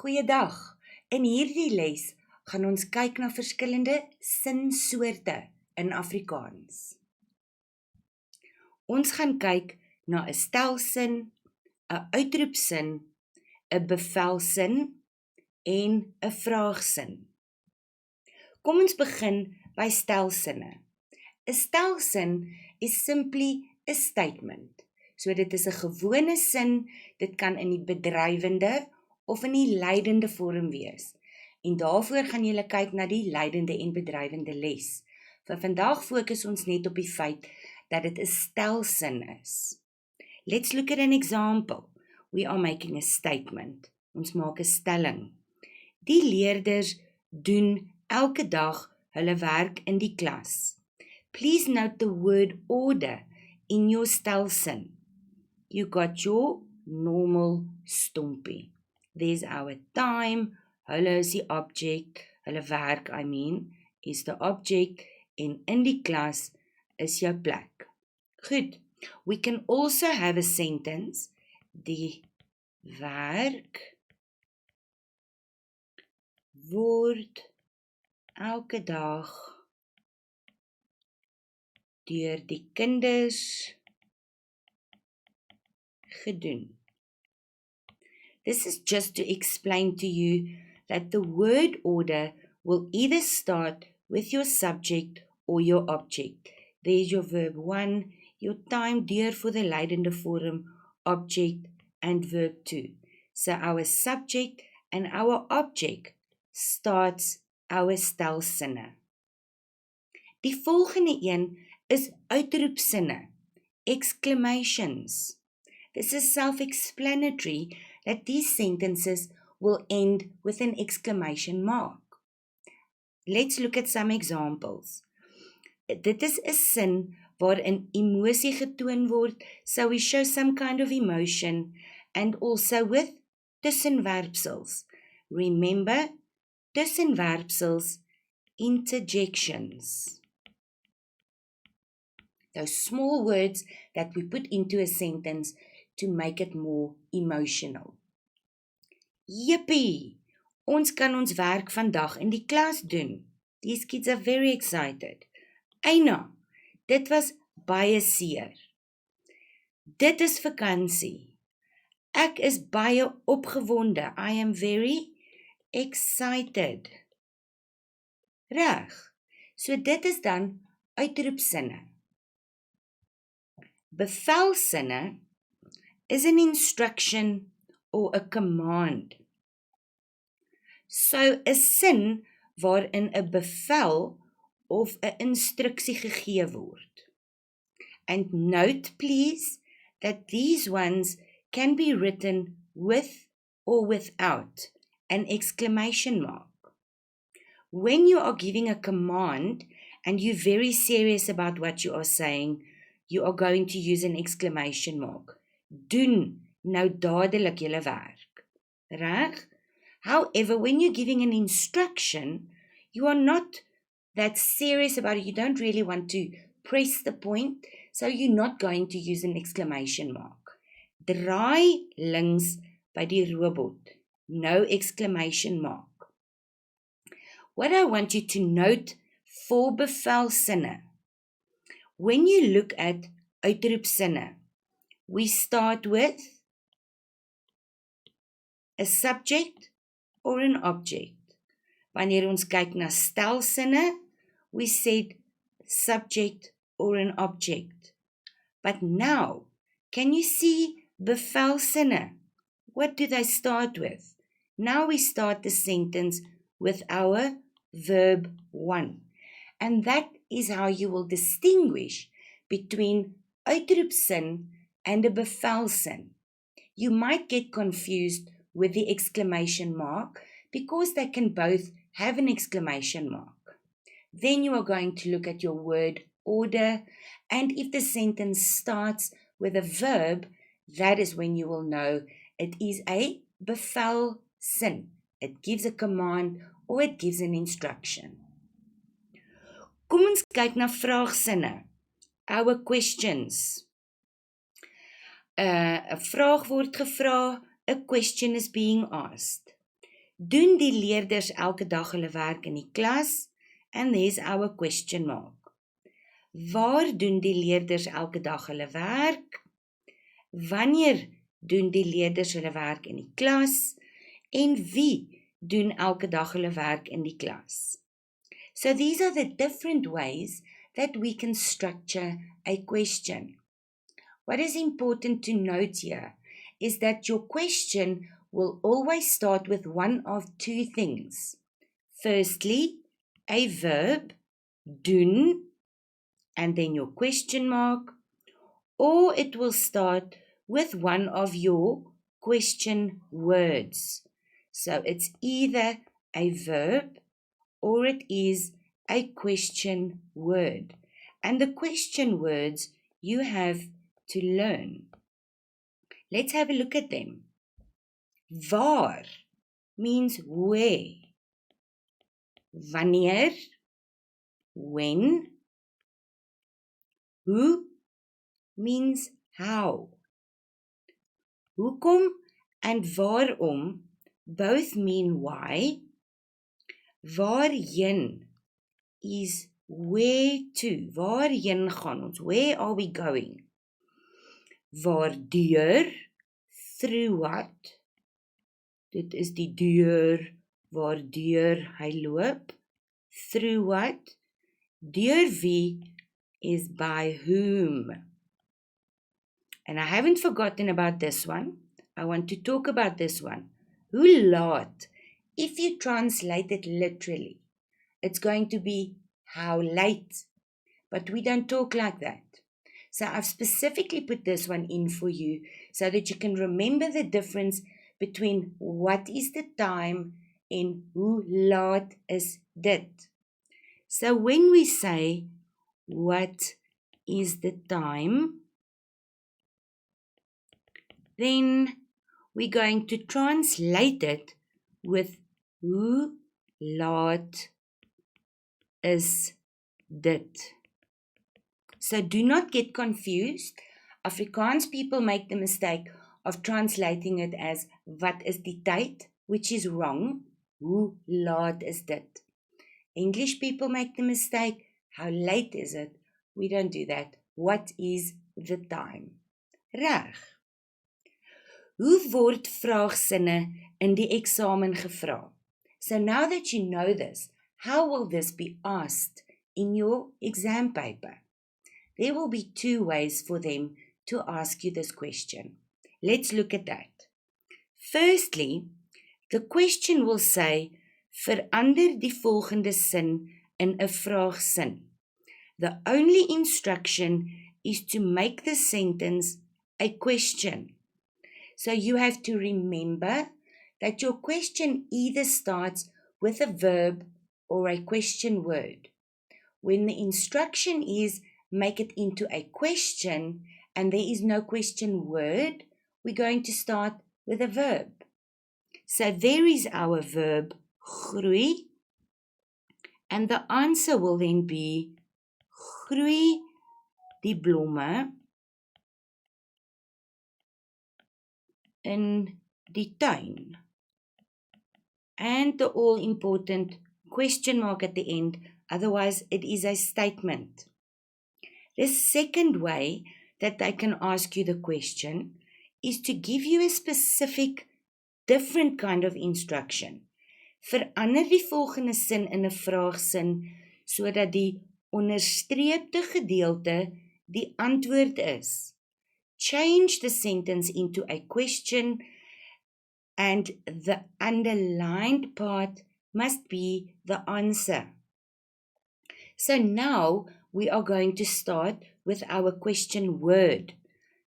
Goeiedag. In hierdie les gaan ons kyk na verskillende sinsoorte in Afrikaans. Ons gaan kyk na 'n stelsin, 'n uitroepsin, 'n bevelsin en 'n vraagsin. Kom ons begin by stelsinne. 'n Stelsin is simply a statement. So dit is 'n gewone sin, dit kan in die bedrywende of in die leidende vorm wees. En daarvoor gaan julle kyk na die leidende en bedrywende les. Vir vandag fokus ons net op die feit dat dit 'n stelsin is. Let's look at an example. We are making a statement. Ons maak 'n stelling. Die leerders doen elke dag hulle werk in die klas. Please note the word order in your stelsin. You got your normal stompie. There's our time, hulle is die object, hulle werk, is the object, en in die klas is jou plek. Goed, we can also have a sentence, die werk word elke dag deur die kinders gedoen. This is just to explain to you that the word order will either start with your subject or your object. There's your verb 1, your time deur for the leidende vorm, object, and verb 2. So our subject and our object starts our stelsinne. Die volgende een is uitroepsinne, exclamations. This is self-explanatory that these sentences will end with an exclamation mark. Let's look at some examples. Dit is 'n sin waarin emosie getoon word, so we show some kind of emotion, and also with tussenwerpsels. Remember, tussenwerpsels, interjections. Those small words that we put into a sentence to make it more emotional. Yippie! Ons kan ons werk vandag in die klas doen. These kids are very excited. Eina, dit was baie seer. Dit is vakansie. Ek is baie opgewonde. I am very excited. Reg. So dit is dan uitroepsinne. Bevelsinne is an instruction or a command. So 'n sin waarin 'n bevel of 'n instruksie gegee word. And note please that these ones can be written with or without an exclamation mark. When you are giving a command and you're very serious about what you are saying, you are going to use an exclamation mark. Doen nou dadelik julle werk. Reg? However, when you're giving an instruction, you are not that serious about it. You don't really want to press the point, so you're not going to use an exclamation mark. Draai links by die robot. No exclamation mark. What I want you to note for bevelsinne. When you look at uitroepsinne, we start with a subject or an object. Wanneer ons kyk na stelsinne, we said subject or an object. But now, can you see bevelsinne? What do they start with? Now we start the sentence with our verb 1. And that is how you will distinguish between uitroepsin and a bevelsin. You might get confused with the exclamation mark because they can both have an exclamation mark. Then you are going to look at your word order, and if the sentence starts with a verb, that is when you will know it is a bevelsin. It gives a command or it gives an instruction. Kom ons kyk na vraagsinne. Our questions. 'n vraag word gevra, a question is being asked. Doen die leerders elke dag hulle werk in die klas? And there's our question mark. Waar doen die leerders elke dag hulle werk? Wanneer doen die leerders hulle werk in die klas? En wie doen elke dag hulle werk in die klas? So these are the different ways that we can structure a question. What is important to note here is that your question will always start with one of two things. Firstly, a verb, doen, and then your question mark, or it will start with one of your question words. So it's either a verb or it is a question word. And the question words you have to learn. Let's have a look at them. Waar means where. Wanneer, when. Hoe means how. Hoekom and waarom both mean why. Waarheen is where to. Waarheen gaan ons? Where are we going? Waardeur, through what? Dit is die deur waardeur hy loop. Through what? Deur wie is by whom. And I haven't forgotten about this one. I want to talk about this one. Hoe laat? If you translate it literally, it's going to be how late. But we don't talk like that. So I've specifically put this one in for you so that you can remember the difference between what is the time and hoe laat is dit. So when we say what is the time, then we're going to translate it with hoe laat is dit. So do not get confused. Afrikaans people make the mistake of translating it as wat is die tyd, which is wrong. Hoe laat is dit? English people make the mistake, how late is it? We don't do that. What is the time? Reg. Hoe word vraagsinne in die eksamen gevra? So now that you know this, how will this be asked in your exam paper? There will be two ways for them to ask you this question. Let's look at that. Firstly, the question will say, verander die volgende sin in 'n vraagsin. The only instruction is to make the sentence a question. So you have to remember that your question either starts with a verb or a question word. When the instruction is make it into a question and there is no question word, we're going to start with a verb. So there is our verb groei, and the answer will then be groei die blomme in die tuin. And the all-important question mark at the end, otherwise it is a statement. The second way that they can ask you the question is to give you a specific, different kind of instruction. Verander die volgende sin in 'n vraagsin sodat die onderstreepte gedeelte die antwoord is. Change the sentence into a question and the underlined part must be the answer. So now we are going to start with our question word.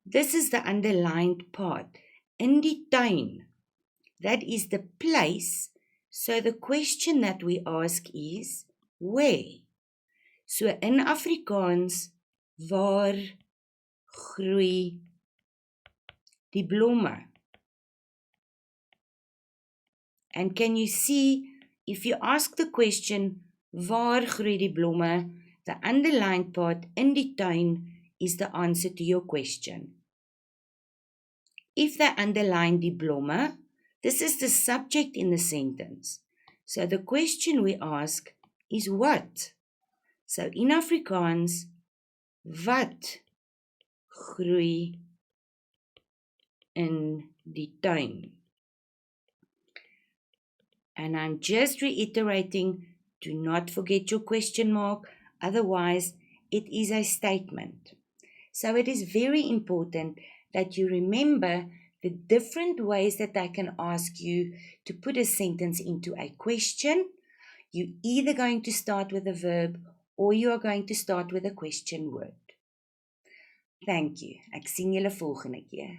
This is the underlined part. In die tuin. That is the place. So the question that we ask is, where? So in Afrikaans, waar groei die blomme? And can you see, if you ask the question, waar groei die blomme, the underlined part in die tuin is the answer to your question. If they underline die blomme, This is the subject in the sentence. So the question we ask is what? So in Afrikaans, wat groei in die tuin? And I'm just reiterating, do not forget your question mark, otherwise it is a statement. So it is very important that you remember the different ways that I can ask you to put a sentence into a question. You're either going to start with a verb or you are going to start with a question word. Thank you. Ek sien julle volgende keer.